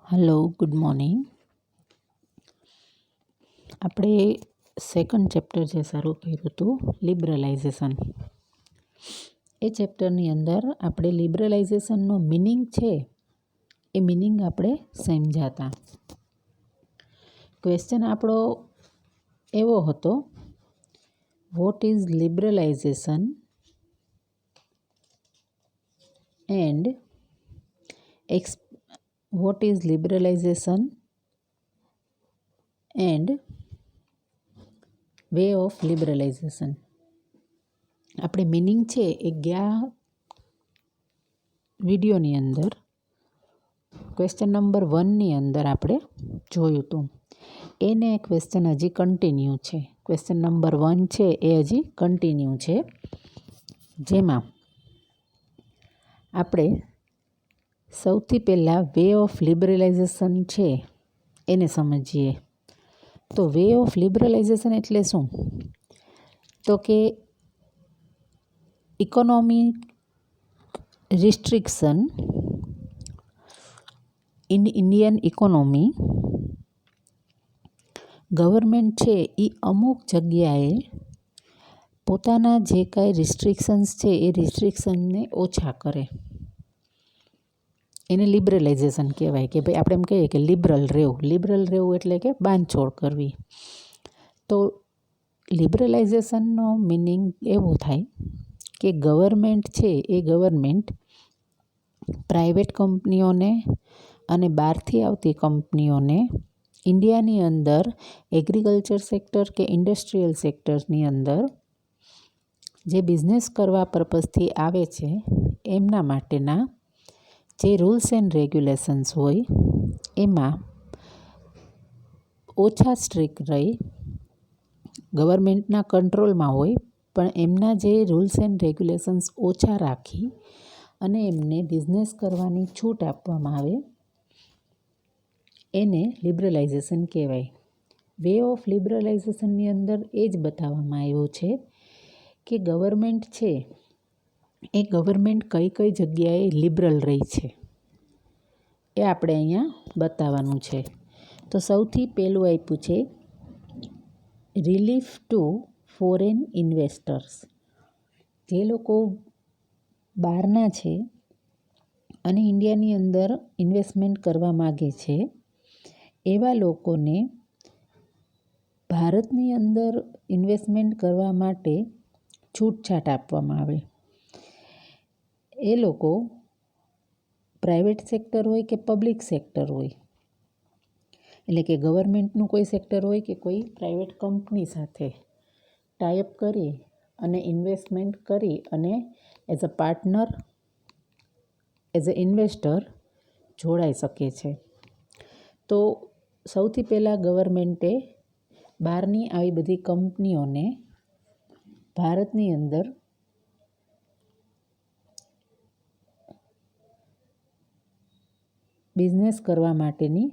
Hello, good morning. આપણે second chapter જે શરૂ કર્યું હતું લિબરલાઇઝેશન, એ ચેપ્ટરની અંદર આપણે લિબરલાઇઝેશનનો મિનિંગ છે એ મિનિંગ આપણે સમજાતા. ક્વેશ્ચન આપણો એવો હતો, what is liberalization and what is liberalization and way of liberalization. આપણે મિનિંગ છે એ ગયા વિડીયોની અંદર ક્વેશ્ચન નંબર 1ની અંદર આપણે જોયું હતું. એને ક્વેશ્ચન હજી કન્ટિન્યુ છે. ક્વેશ્ચન નંબર 1 છે એ હજી કન્ટિન્યુ છે, જેમાં આપણે સૌથી પહેલાં વે ઓફ લિબરલાઇઝેશન છે એને સમજીએ. તો વે ઓફ લિબરલાઇઝેશન એટલે શું? તો કે economic restriction in Indian economy. Government છે એ અમુક જગ્યાએ પોતાના જે કાંઈ રિસ્ટ્રિક્શન્સ છે એ રિસ્ટ્રિક્શનને ઓછા કરે, એને લિબરલાઇઝેશન કહેવાય. કે ભાઈ આપણે એમ કહીએ કે લિબરલ રહેવું એટલે કે બાંધછોડ કરવી. તો લિબરલાઇઝેશનનો મિનિંગ એવો થાય કે ગવર્મેન્ટ છે એ ગવર્મેન્ટ પ્રાઇવેટ કંપનીઓને અને બહારથી આવતી કંપનીઓને ઇન્ડિયાની અંદર એગ્રીકલ્ચર સેક્ટર કે ઇન્ડસ્ટ્રીયલ સેક્ટરની અંદર જે બિઝનેસ કરવા પર્પઝથી આવે છે એમના માટેના જે રૂલ્સ એન્ડ રેગ્યુલેશન્સ હોય એમાં ઓછા સ્ટ્રિક્ટ રહી, ગવર્મેન્ટના કંટ્રોલમાં હોય, પણ એમના જે રૂલ્સ એન્ડ રેગ્યુલેશન્સ ઓછા રાખી અને એમને બિઝનેસ કરવાની છૂટ આપવામાં આવે, એને લિબરલાઇઝેશન કહેવાય. વે ઓફ લિબરલાઇઝેશનની અંદર એ જ બતાવવામાં આવ્યું છે કે ગવર્મેન્ટ છે એ ગવર્મેન્ટ કઈ કઈ જગ્યાએ લિબરલ રહી છે એ આપણે અહીંયા બતાવવાનું છે. તો સૌથી પહેલું આપ્યું છે રિલીફ ટુ ફોરેન ઇન્વેસ્ટર્સ. જે લોકો બહારના છે અને ઇન્ડિયાની અંદર ઇન્વેસ્ટમેન્ટ કરવા માગે છે એવા લોકોને ભારતની અંદર ઇન્વેસ્ટમેન્ટ કરવા માટે છૂટછાટ આપવામાં આવે. એ લોકો પ્રાઇવેટ સેક્ટર હોય કે પબ્લિક સેક્ટર હોય, એટલે કે ગવર્મેન્ટનું કોઈ સેક્ટર હોય કે કોઈ પ્રાઇવેટ કંપની સાથે ટાઈઅપ કરી અને ઇન્વેસ્ટમેન્ટ કરી અને as a partner, as a investor જોડાઈ શકે છે. તો સૌથી પહેલાં ગવર્મેન્ટે બહારની આવી બધી કંપનીઓને ભારતની અંદર બિઝનેસ કરવા માટેની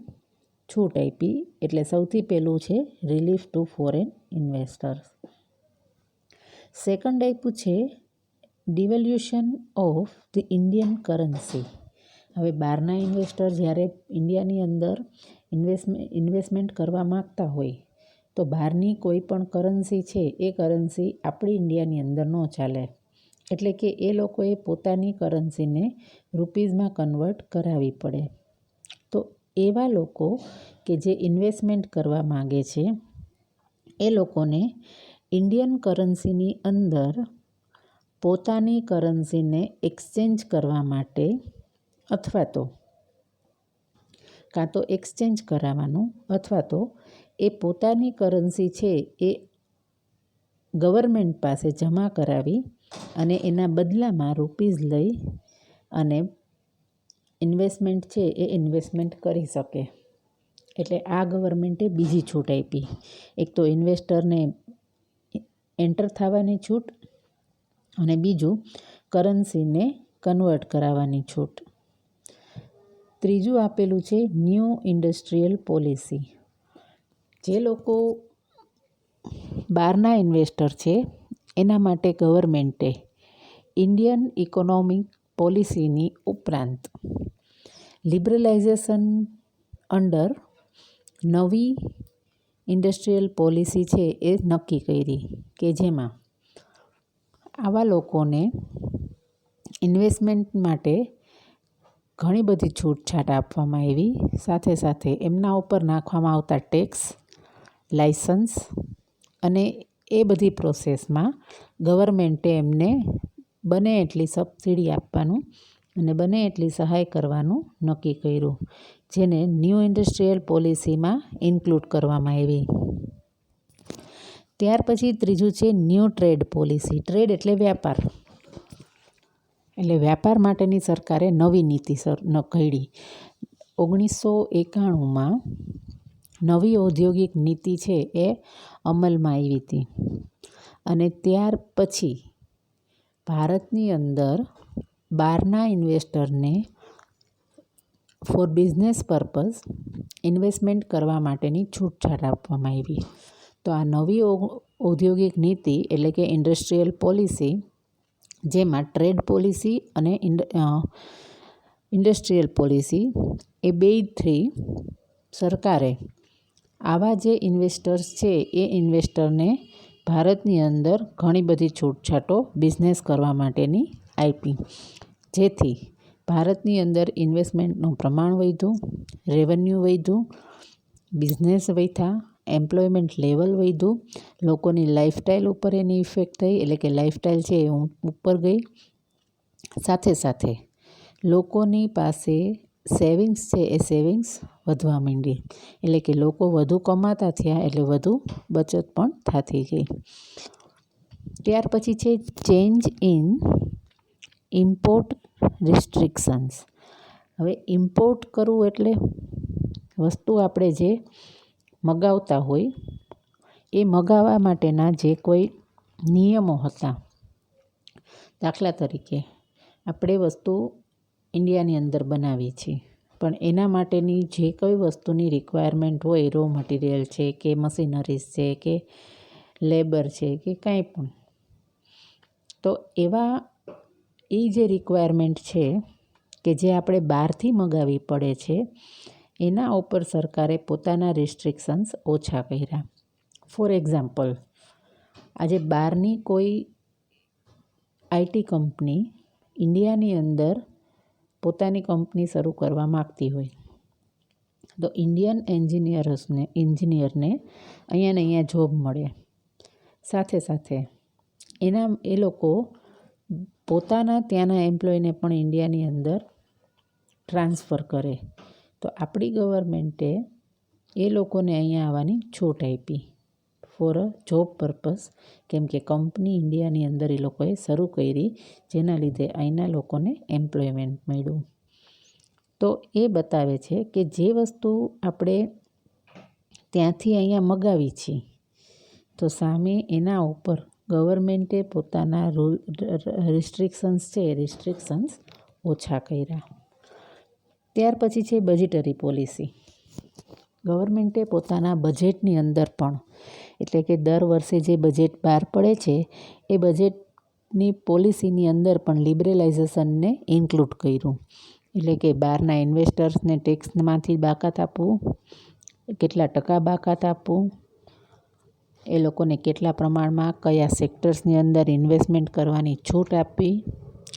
છૂટ આપી. એટલે સૌથી પહેલું છે relief to foreign investors. Second આપ્યું છે devaluation of the Indian currency. હવે બહારના ઇન્વેસ્ટર જ્યારે ઇન્ડિયાની અંદર ઇન્વેસ્ટમેન્ટ કરવા માગતા હોય તો બહારની કોઈ પણ કરન્સી છે એ કરન્સી આપણી ઇન્ડિયાની અંદર ન ચાલે. એટલે કે એ લોકોએ પોતાની કરન્સીને રૂપીઝમાં કન્વર્ટ કરાવવી પડે. તો એવા લોકો કે જે ઇન્વેસ્ટમેન્ટ કરવા માગે છે એ લોકોને ઇન્ડિયન કરન્સીની અંદર પોતાની કરન્સીને એક્સચેન્જ કરવા માટે અથવા તો કાં તો એક્સચેન્જ કરાવવાનું અથવા તો એ પોતાની કરન્સી છે એ ગવર્મેન્ટ પાસે જમા કરાવી અને એના બદલામાં રૂપીઝ લઈ અને ઇન્વેસ્ટમેન્ટ છે એ ઇન્વેસ્ટમેન્ટ કરી શકે. એટલે આ ગવર્મેન્ટે બીજી છૂટ આપી. એક તો ઇન્વેસ્ટરને એન્ટર થવાની છૂટ અને બીજું કરન્સીને કન્વર્ટ કરાવવાની છૂટ. ત્રીજું આપેલું છે ન્યૂ ઇન્ડસ્ટ્રીયલ પોલિસી. જે લોકો બહારના ઇન્વેસ્ટર છે એના માટે ગવર્મેન્ટે ઇન્ડિયન ઇકોનોમિક પોલિસીની ઉપરાંત લિબરલાઇઝેશન અંડર નવી ઇન્ડસ્ટ્રીયલ પોલિસી છે એ નક્કી કરી કે જેમાં આવા લોકોને ઇન્વેસ્ટમેન્ટ માટે ઘણી બધી છૂટછાટ આપવામાં આવી. સાથે સાથે એમના ઉપર નાખવામાં આવતા ટેક્સ, લાઇસન્સ અને એ બધી પ્રોસેસમાં ગવર્મેન્ટે એમને બને એટલી સબસિડી આપવાનું અને બને એટલી સહાય કરવાનું નક્કી કર્યું, જેને ન્યૂ ઇન્ડસ્ટ્રીયલ પોલિસીમાં ઇન્ક્લુડ કરવામાં આવી. ત્યાર પછી ત્રીજું છે ન્યૂ ટ્રેડ પોલિસી. ટ્રેડ એટલે વ્યાપાર, એટલે વ્યાપાર માટેની સરકારે નવી નીતિ ઘડી. 1991માં નવી ઔદ્યોગિક નીતિ છે એ અમલમાં આવી હતી અને ત્યાર પછી ભારતની અંદર બહારના ઇન્વેસ્ટરને ફોર બિઝનેસ પર્પઝ ઇન્વેસ્ટમેન્ટ કરવા માટેની છૂટછાટ આપવામાં આવી. તો આ નવી ઔદ્યોગિક નીતિ એટલે કે ઇન્ડસ્ટ્રીયલ પોલિસી, જેમાં ટ્રેડ પોલિસી અને ઇન્ડસ્ટ્રીયલ પોલિસી એ બેયથી સરકારે આવા જે ઇન્વેસ્ટર્સ છે એ ઇન્વેસ્ટરને ભારતની અંદર ઘણી બધી છૂટછાટો બિઝનેસ કરવા માટેની આપી, જેથી ભારતની અંદર ઇન્વેસ્ટમેન્ટનું પ્રમાણ વધ્યું, રેવન્યુ વધ્યું, બિઝનેસ વધ્યા, એમ્પ્લોયમેન્ટ લેવલ વધ્યું, લોકોની લાઈફસ્ટાઈલ ઉપર એની ઇફેક્ટ થઈ, એટલે કે લાઈફસ્ટાઈલ છે એ ઉપર ગઈ. સાથે સાથે લોકોની પાસે સેવિંગ્સ છે એ સેવિંગ્સ વધવા માંડી, એટલે કે લોકો વધુ કમાતા થયા એટલે વધુ બચત પણ થતી ગઈ. ત્યાર પછી છે ચેન્જ ઇન ઇમ્પોર્ટ રિસ્ટ્રિક્શન્સ. હવે ઇમ્પોર્ટ કરવું એટલે વસ્તુ આપણે જે મગાવતા હોય એ મગાવવા માટેના જે કોઈ નિયમો હતા. દાખલા તરીકે આપણે વસ્તુ ઇન્ડિયાની અંદર બનાવીએ છીએ, પણ એના માટેની જે કોઈ વસ્તુની રિક્વાયરમેન્ટ હોય, રો મટીરિયલ છે કે મશીનરીઝ છે કે લેબર છે કે કાંઈ પણ, તો એવા એ જે રિક્વાયરમેન્ટ છે કે જે આપણે બહારથી મગાવવી પડે છે, એના ઉપર સરકારે પોતાના રિસ્ટ્રિક્શન્સ ઓછા કર્યા. ફોર એક્ઝામ્પલ, આજે બહારની કોઈ આઈટી કંપની ઇન્ડિયાની અંદર પોતાની કંપની શરૂ કરવા માગતી હોય તો ઇન્ડિયન એન્જિનિયરને અહીંયા ને અહીંયા જોબ મળે. સાથે સાથે એ લોકો પોતાના ત્યાંના એમ્પ્લોયને પણ ઇન્ડિયાની અંદર ટ્રાન્સફર કરે. તો આપણી ગવર્મેન્ટે એ લોકોને અહીંયા આવવાની છૂટ આપી ફોર અ જોબ પર્પઝ, કેમ કે કંપની ઇન્ડિયાની અંદર એ લોકોએ શરૂ કરી, જેના લીધે અહીંના લોકોને એમ્પ્લોયમેન્ટ મળ્યું. તો એ બતાવે છે કે જે વસ્તુ આપણે ત્યાંથી અહીંયા મગાવી છીએ, તો સામે એના ઉપર ગવર્મેન્ટે પોતાના રિસ્ટ્રિક્શન્સ છે એ રિસ્ટ્રિક્શન્સ ઓછા કર્યા. ત્યાર પછી છે બજેટરી પોલિસી. ગવર્મેન્ટે પોતાના બજેટની અંદર પણ, એટલે કે દર વર્ષે જે બજેટ બહાર પડે છે એ બજેટની પોલિસીની અંદર પણ લિબરલાઇઝેશનને ઇન્ક્લુડ કર્યું. એટલે કે બહારના ઇન્વેસ્ટર્સને ટેક્સમાંથી બાકાત આપવું, કેટલા ટકા બાકાત આપવું, એ લોકોને કેટલા પ્રમાણમાં કયા સેક્ટર્સની અંદર ઇન્વેસ્ટમેન્ટ કરવાની છૂટ આપવી,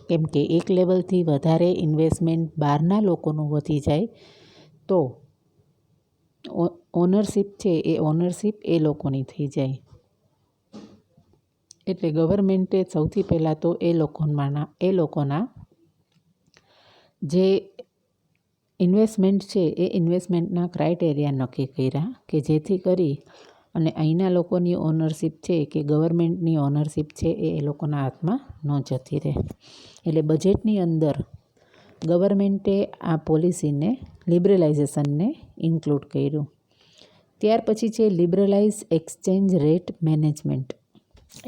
કેમ કે એક લેવલથી વધારે ઇન્વેસ્ટમેન્ટ બહારના લોકોનું વધી જાય તો ઓનરશિપ છે એ ઓનરશિપ એ લોકોની થઈ જાય. એટલે ગવર્મેન્ટે સૌથી પહેલાં તો એ લોકોના જે ઇન્વેસ્ટમેન્ટ છે એ ઇન્વેસ્ટમેન્ટના ક્રાઇટેરિયા નક્કી કર્યા કે જેથી કરી અને અહીંના લોકોની ઓનરશિપ છે કે ગવર્મેન્ટની ઓનરશિપ છે એ લોકોના હાથમાં ન જતી રહે. એટલે બજેટની અંદર ગવર્મેન્ટે આ પોલિસીને લિબરલાઇઝેશનને ઇન્ક્લુડ કર્યું. ત્યાર પછી છે liberalise exchange rate management.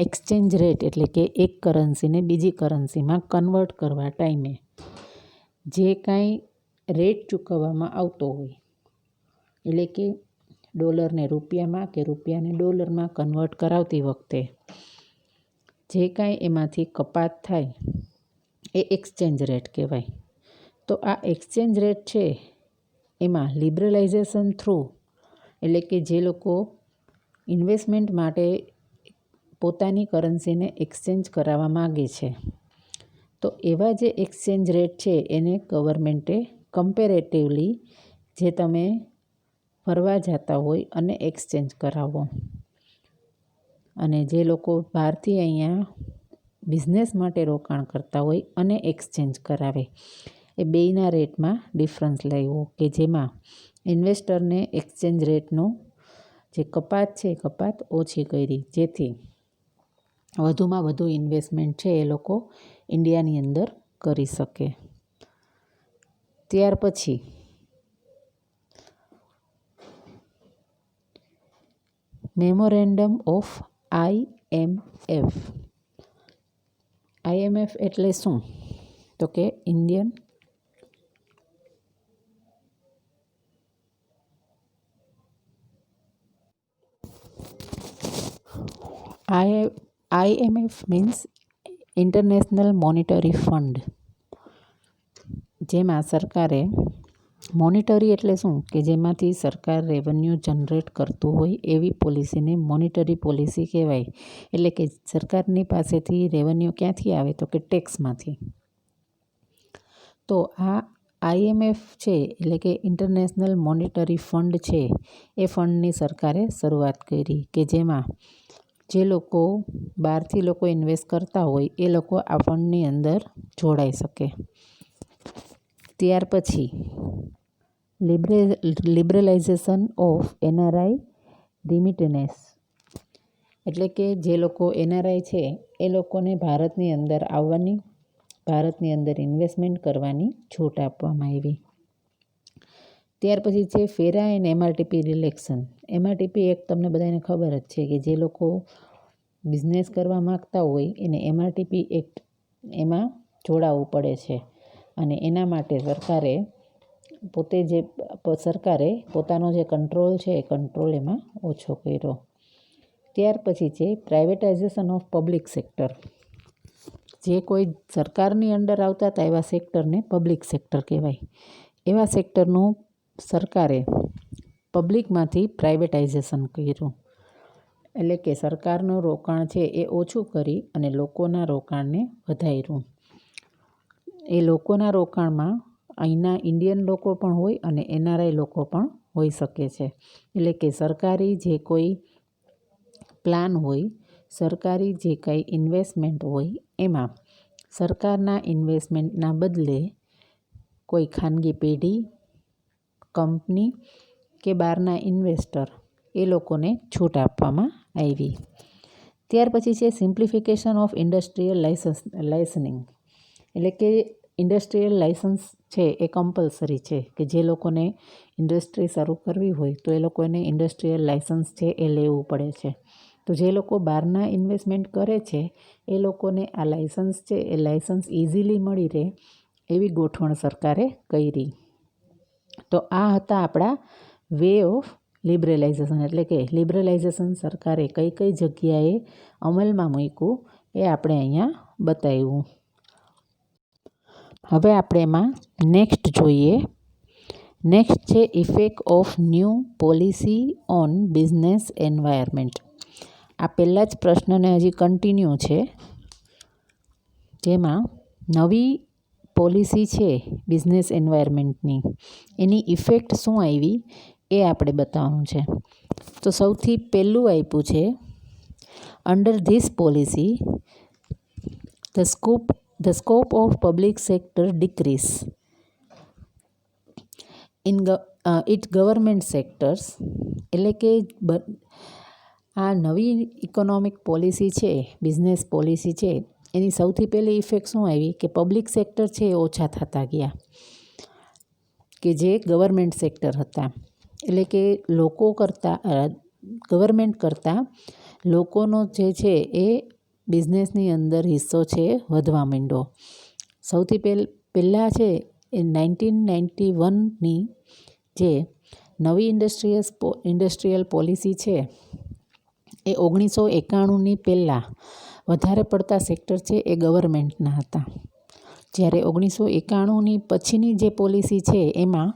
Exchange rate એટલે કે એક કરન્સીને બીજી કરન્સીમાં કન્વર્ટ કરવા ટાઈમે જે કાંઈ રેટ ચૂકવવામાં આવતો હોય, એટલે કે ડોલરને રૂપિયામાં કે રૂપિયાને ડોલરમાં કન્વર્ટ કરાવતી વખતે જે કાંઈ એમાંથી કપાત થાય એ એક્સચેન્જ રેટ કહેવાય. તો આ એક્સચેન્જ રેટ છે એમાં લિબરલાઇઝેશન થ્રુ એટલે કે જે લોકો ઇન્વેસ્ટમેન્ટ માટે પોતાની કરન્સીને એક્સચેન્જ કરાવવા માગે છે, તો એવા જે એક્સચેન્જ રેટ છે એને ગવર્મેન્ટે કમ્પેરેટિવલી જે તમે ફરવા જતા હોય અને એક્સચેન્જ કરાવો, અને જે લોકો બહારથી અહીંયા બિઝનેસ માટે રોકાણ કરતા હોય અને એક્સચેન્જ કરાવે, એ બેયના રેટમાં ડિફરન્સ લાવ્યો કે જેમાં ઇન્વેસ્ટરને એક્સચેન્જ રેટનો જે કપાત છે એ કપાત ઓછી કરી, જેથી વધુમાં વધુ ઇન્વેસ્ટમેન્ટ છે એ લોકો ઇન્ડિયાની અંદર કરી શકે. ત્યાર પછી મેમોરેન્ડમ ઓફ IMF. IMF એટલે શું? તો કે Indian IMF means international monetary fund, જેમાં સરકારે મોનિટરી એટલે શું કે જેમાંથી સરકાર રેવન્યુ જનરેટ કરતું હોય એવી પોલિસીને મોનિટરી પોલિસી કહેવાય. એટલે કે સરકારની પાસેથી રેવન્યુ ક્યાંથી આવે તો કે ટેક્સમાંથી. તો આ IMF છે એટલે કે ઇન્ટરનેશનલ મોનિટરી ફંડ છે, એ ફંડની સરકારે શરૂઆત કરી કે જેમાં જે લોકો બહારથી લોકો ઇન્વેસ્ટ કરતા હોય એ લોકો આ ફંડની અંદર જોડાઈ શકે. ત્યાર પછી લિબરલાઇઝેશન ઓફ NRI રિમિટન્સ, એટલે કે જે લોકો NRI છે એ લોકોને ભારતની અંદર આવવાની, ભારતની અંદર ઇન્વેસ્ટમેન્ટ કરવાની છૂટ આપવામાં આવી. ત્યાર પછી છે ફેરા એન્ડ MRTP રિલેક્શન. MRTP એક્ટ તમને બધાને ખબર જ છે કે જે લોકો બિઝનેસ કરવા માગતા હોય એને MRTP એક્ટ એમાં જોડાવવું પડે છે, અને એના માટે સરકારે પોતાનો જે કંટ્રોલ છે એ કંટ્રોલ એમાં ઓછો કર્યો. ત્યાર પછી છે પ્રાઇવેટાઇઝેશન ઓફ પબ્લિક સેક્ટર. જે કોઈ સરકારની અંડર આવતા હતા એવા સેક્ટરને પબ્લિક સેક્ટર કહેવાય. એવા સેક્ટરનું સરકારે પબ્લિકમાંથી પ્રાઇવેટાઇઝેશન કર્યું, એટલે કે સરકારનું રોકાણ છે એ ઓછું કરી અને લોકોના રોકાણને વધાર્યું. એ લોકોના રોકાણમાં અહીંના ઇન્ડિયન લોકો પણ હોય અને NRI લોકો પણ હોઈ શકે છે. એટલે કે સરકારી જે કોઈ પ્લાન હોય, સરકારી જે કંઈ ઇન્વેસ્ટમેન્ટ હોય એમાં સરકારના ઇન્વેસ્ટમેન્ટના બદલે કોઈ ખાનગી પેઢી, કંપની કે બહારના ઇન્વેસ્ટર એ લોકોને છૂટ આપવામાં આવી. ત્યાર પછી છે સિમ્પ્લિફિકેશન ઓફ ઇન્ડસ્ટ્રીયલ લાઇસનિંગ, એટલે કે ઇન્ડસ્ટ્રીયલ લાઇસન્સ છે એ કમ્પલસરી છે કે જે લોકોને ઇન્ડસ્ટ્રી શરૂ કરવી હોય તો એ લોકોને ઇન્ડસ્ટ્રીયલ લાઇસન્સ છે એ લેવું પડે છે. તો જે લોકો બહારના ઇન્વેસ્ટમેન્ટ કરે છે એ લોકોને આ લાઇસન્સ છે એ લાઇસન્સ ઇઝીલી મળી રહે એવી ગોઠવણ સરકારે કરી. તો આ હતા આપણા વે ઓફ લિબરલાઇઝેશન, એટલે કે લિબરલાઇઝેશન સરકારે કઈ કઈ જગ્યાએ અમલમાં મૂક્યું એ આપણે અહીંયા બતાવ્યું. હવે આપણે એમાં નેક્સ્ટ જોઈએ. નેક્સ્ટ છે effect of new policy on business environment. આ પહેલાં જ પ્રશ્નને હજી કન્ટિન્યુ છે, જેમાં નવી પોલિસી છે બિઝનેસ એન્વાયરમેન્ટની, એની ઇફેક્ટ શું આવી એ આપણે બતાવવાનું છે. તો સૌથી પહેલું આપ્યું છે under this policy the scope of public sector decrease in its government sectors. એટલે કે આ નવી ઇકોનોમિક પોલિસી છે, બિઝનેસ પોલિસી છે, એની સૌથી પહેલી ઇફેક્ટ શું આવી કે પબ્લિક સેક્ટર છે એ ઓછા થતા ગયા, કે જે ગવર્મેન્ટ સેક્ટર હતા. એટલે કે ગવર્મેન્ટ કરતાં લોકોનો જે છે એ બિઝનેસની અંદર હિસ્સો છે વધવા માંડ્યો. સૌથી પહેલાં છે એ 1991ની જે નવી ઇન્ડસ્ટ્રીયલ પોલિસી છે એ 1991ની પહેલાં વધારે પડતા સેક્ટર છે એ ગવર્મેન્ટના હતા. જ્યારે 1991ની પછીની જે પોલિસી છે એમાં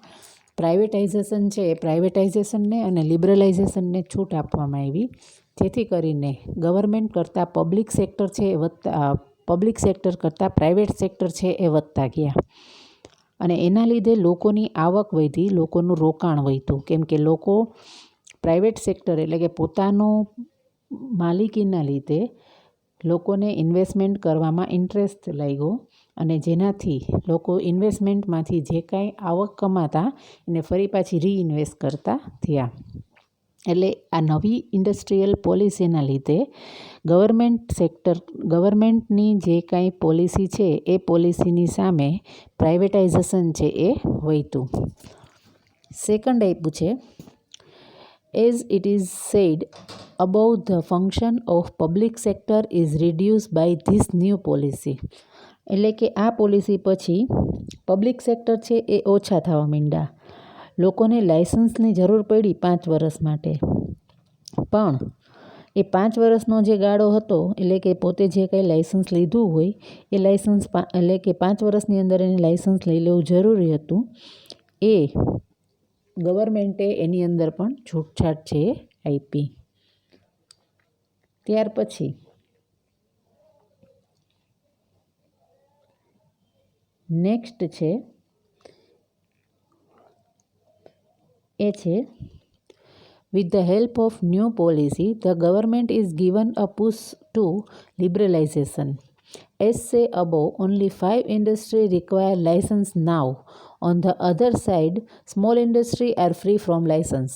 પ્રાઇવેટાઇઝેશન છે એ પ્રાઇવેટાઇઝેશનને અને લિબરલાઇઝેશનને છૂટ આપવામાં આવી, જેથી કરીને ગવર્મેન્ટ કરતાં પબ્લિક સેક્ટર કરતાં પ્રાઇવેટ સેક્ટર છે એ વધતા ગયા. અને એના લીધે લોકોની આવક વધી, લોકોનું રોકાણ વધ્યું, કેમ કે લોકો પ્રાઇવેટ સેક્ટર એટલે કે પોતાનો માલિકીના લીધે લોકોને ઇન્વેસ્ટમેન્ટ કરવામાં ઇન્ટરેસ્ટ લાગ્યો, અને જેનાથી લોકો ઇન્વેસ્ટમેન્ટમાંથી જે કાંઈ આવક કમાતા એને ફરી પાછી રીઇન્વેસ્ટ કરતા થયા. એટલે આ નવી ઇન્ડસ્ટ્રીયલ પોલિસીના લીધે ગવર્મેન્ટની જે કાંઈ પોલિસી છે એ પોલિસીની સામે પ્રાઇવેટાઇઝેશન છે એ વધ્યું. સેકન્ડ આપ્યું છે, as it is said above the function of public sector is reduced by this new policy. એટલે કે આ પોલિસી પછી પબ્લિક સેક્ટર છે એ ઓછા થવા માંડ્યા. લોકોને લાઇસન્સની જરૂર પડી 5 વર્ષ માટે, પણ એ 5 વર્ષનો જે ગાળો હતો, એટલે કે પોતે જે કંઈ લાઇસન્સ લીધું હોય એ લાઇસન્સ એટલે કે 5 વર્ષની અંદર એને લાઇસન્સ લઈ લેવું જરૂરી હતું, એ ગવર્મેન્ટે એની અંદર પણ છૂટછાટ છે એ આપી. ત્યાર પછી નેક્સ્ટ છે એ છે, with the help of new policy, the government is given a push to liberalization. As say above, only 5 industries require license now. On the other side, small industry are free from license.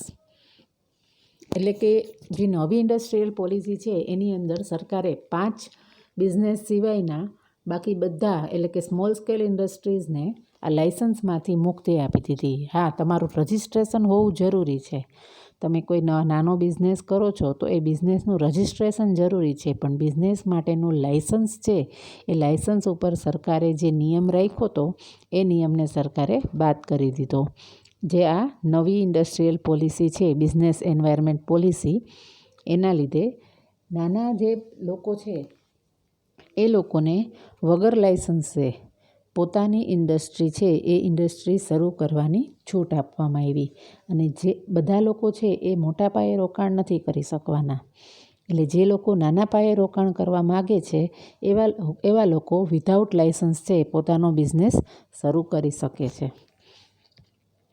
એટલે કે જે નવી industrial policy છે એની અંદર સરકારે 5 business સિવાયના બાકી બધા એટલે કે સ્મોલ સ્કેલ ઇન્ડસ્ટ્રીઝને આ લાઇસન્સમાંથી મુક્તિ આપી દીધી. હા, તમારું રજિસ્ટ્રેશન હોવું જરૂરી છે. તમે કોઈ નાનો બિઝનેસ કરો છો તો એ બિઝનેસનું રજિસ્ટ્રેશન જરૂરી છે, પણ બિઝનેસ માટેનું લાઇસન્સ છે એ લાઇસન્સ ઉપર સરકારે જે નિયમ રાખ્યો હતો એ નિયમને સરકારે બાદ કરી દીધો. જે આ નવી ઇન્ડસ્ટ્રીયલ પોલિસી છે, બિઝનેસ એન્વાયરમેન્ટ પોલિસી, એના લીધે નાના જે લોકો છે એ લોકોને વગર લાઇસન્સે પોતાની ઇન્ડસ્ટ્રી છે એ ઇન્ડસ્ટ્રી શરૂ કરવાની છૂટ આપવામાં આવી. અને જે બધા લોકો છે એ મોટા પાયે રોકાણ નથી કરી શકવાના, એટલે જે લોકો નાના પાયે રોકાણ કરવા માગે છે એવા લોકો વિધાઉટ લાઇસન્સ છે પોતાનો બિઝનેસ શરૂ કરી શકે છે.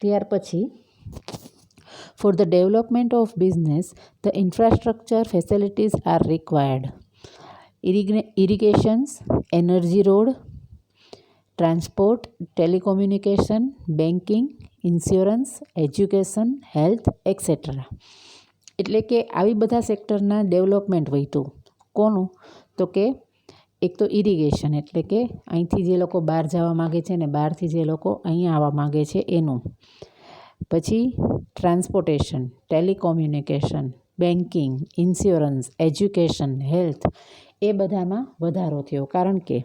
ત્યાર પછી, for the development of business the infrastructure facilities are required. Irrigations, energy, road, transport, telecommunication, banking, insurance, education, health etcetera. એટલે કે આવી બધા સેક્ટરના ડેવલપમેન્ટ વધ્યું. કોનું? તો કે એક તો ઇરિગેશન, એટલે કે અહીંથી જે લોકો બહાર જવા માગે છે ને બહારથી જે લોકો અહીંયા આવવા માગે છે એનું. પછી transportation, telecommunication, banking, insurance, education, health, એ બધામાં વધારો થયો. કારણ કે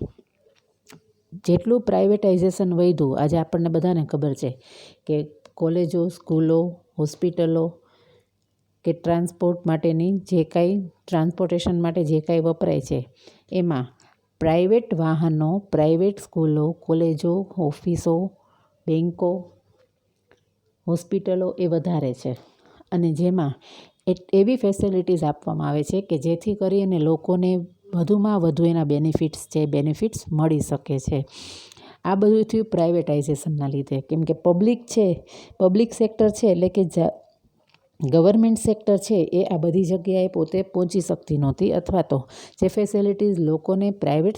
જેટલું પ્રાઇવેટાઇઝેશન વધ્યું, આજે આપણને બધાને ખબર છે કે કોલેજો, સ્કૂલો, હોસ્પિટલો કે ટ્રાન્સપોર્ટ માટેની જે કાંઈ ટ્રાન્સપોર્ટેશન માટે જે કાંઈ વપરાય છે એમાં પ્રાઇવેટ વાહનો, પ્રાઇવેટ સ્કૂલો, કોલેજો, ઓફિસો, બેન્કો, હોસ્પિટલો એ વધારે છે. અને જેમાં એવી ફેસિલિટીઝ આપવામાં આવે છે કે જેથી કરીને લોકોને વધુમાં વધુ એના બેનિફિટ્સ મળી શકે છે. આ બધું થયું પ્રાઇવેટાઇઝેશનના લીધે, કેમ કે પબ્લિક સેક્ટર છે એટલે કે ગવર્મેન્ટ સેક્ટર છે એ આ બધી જગ્યાએ પોતે પહોંચી શકતી નહોતી, અથવા તો જે ફેસિલિટીઝ લોકોને પ્રાઇવેટ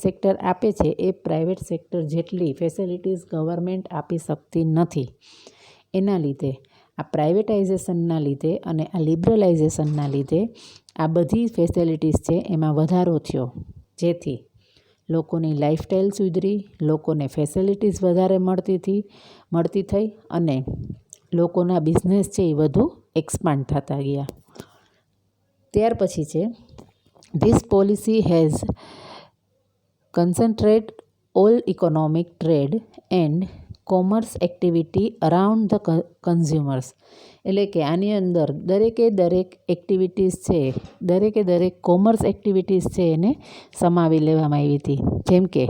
સેક્ટર આપે છે એ પ્રાઇવેટ સેક્ટર જેટલી ફેસિલિટીઝ ગવર્મેન્ટ આપી શકતી નથી. એના લીધે આ પ્રાઇવેટાઇઝેશનના લીધે અને આ લિબરલાઇઝેશનના લીધે આ બધી ફેસિલિટીઝ છે એમાં વધારો થયો, જેથી લોકોની લાઈફસ્ટાઈલ સુધરી, લોકોને ફેસિલિટીઝ વધારે મળતી થઈ અને લોકોના બિઝનેસ છે એ વધુ એક્સપાન્ડ થતા ગયા. ત્યાર પછી છે, this policy has concentrate all economic, trade and commerce activity around the consumers. એટલે કે આની અંદર દરેક એક્ટિવિટીઝ છે, દરેક કોમર્સ એક્ટિવિટીઝ છે એને સમાવી લેવામાં આવી હતી. જેમ કે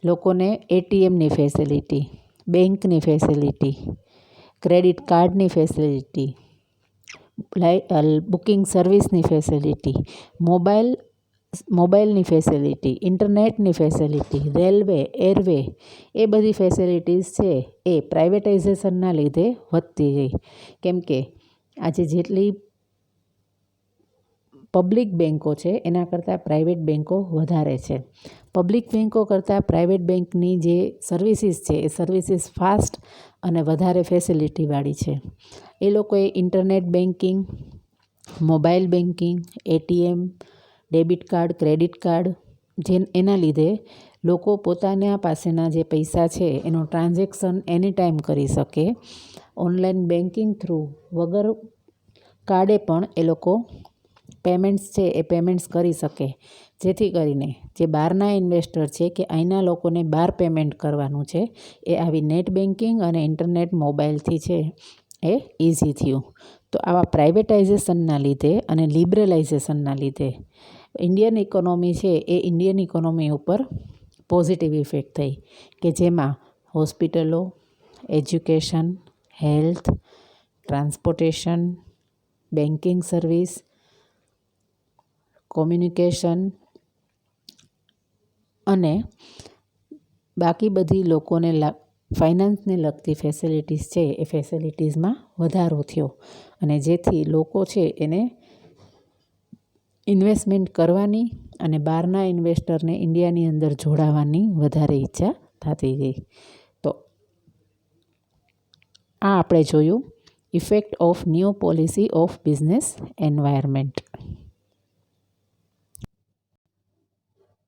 લોકોને એટીએમની ફેસિલિટી, બેંકની ફેસિલિટી, ક્રેડિટ કાર્ડની ફેસિલિટી, બુકિંગ સર્વિસની ફેસિલિટી, મોબાઈલની ફેસિલિટી, ઇન્ટરનેટની ફેસિલિટી, રેલવે, એરવે, એ બધી ફેસિલિટીઝ છે એ પ્રાઇવેટાઇઝેશનના લીધે વધતી ગઈ. કેમ કે આજે જેટલી પબ્લિક બેન્કો છે એના કરતાં પ્રાઇવેટ બેન્કો વધારે છે. પબ્લિક બેન્કો કરતાં પ્રાઇવેટ બેન્કની જે સર્વિસીસ છે એ સર્વિસીસ ફાસ્ટ અને વધારે ફેસિલિટીવાળી છે. એ લોકોએ internet banking, mobile banking, ATM, debit card, credit card, એના લીધે લોકો પોતાના પાસેના જે પૈસા છે એનું ટ્રાન્ઝેક્શન એની ટાઈમ કરી શકે. ઓનલાઈન બેન્કિંગ થ્રુ વગર કાર્ડે પણ એ લોકો પેમેન્ટ્સ છે એ પેમેન્ટ્સ કરી શકે. જેથી કરીને જે બહારના ઇન્વેસ્ટર છે કે અહીંના લોકોને બહાર પેમેન્ટ કરવાનું છે એ આવી નેટ બેન્કિંગ અને ઇન્ટરનેટ મોબાઈલથી છે એ ઇઝી થયું. તો આવા પ્રાઇવેટાઇઝેશનના લીધે અને લિબરલાઇઝેશનના લીધે ઇન્ડિયન ઇકોનોમી છે એ ઇન્ડિયન ઇકોનોમી ઉપર પોઝિટિવ ઇફેક્ટ થઈ, કે જેમાં હોસ્પિટલો, education, health, transportation, banking service, communication અને બાકી બધી લોકોને ફાઇનાન્સને લગતી ફેસિલિટીઝ છે એ ફેસિલિટીઝમાં વધારો થયો. અને જેથી લોકો છે એને ઇન્વેસ્ટમેન્ટ કરવાની અને બહારના ઇન્વેસ્ટરને ઇન્ડિયાની અંદર જોડાવાની વધારે ઈચ્છા થતી ગઈ. તો આ આપણે જોયું effect of new policy of business environment.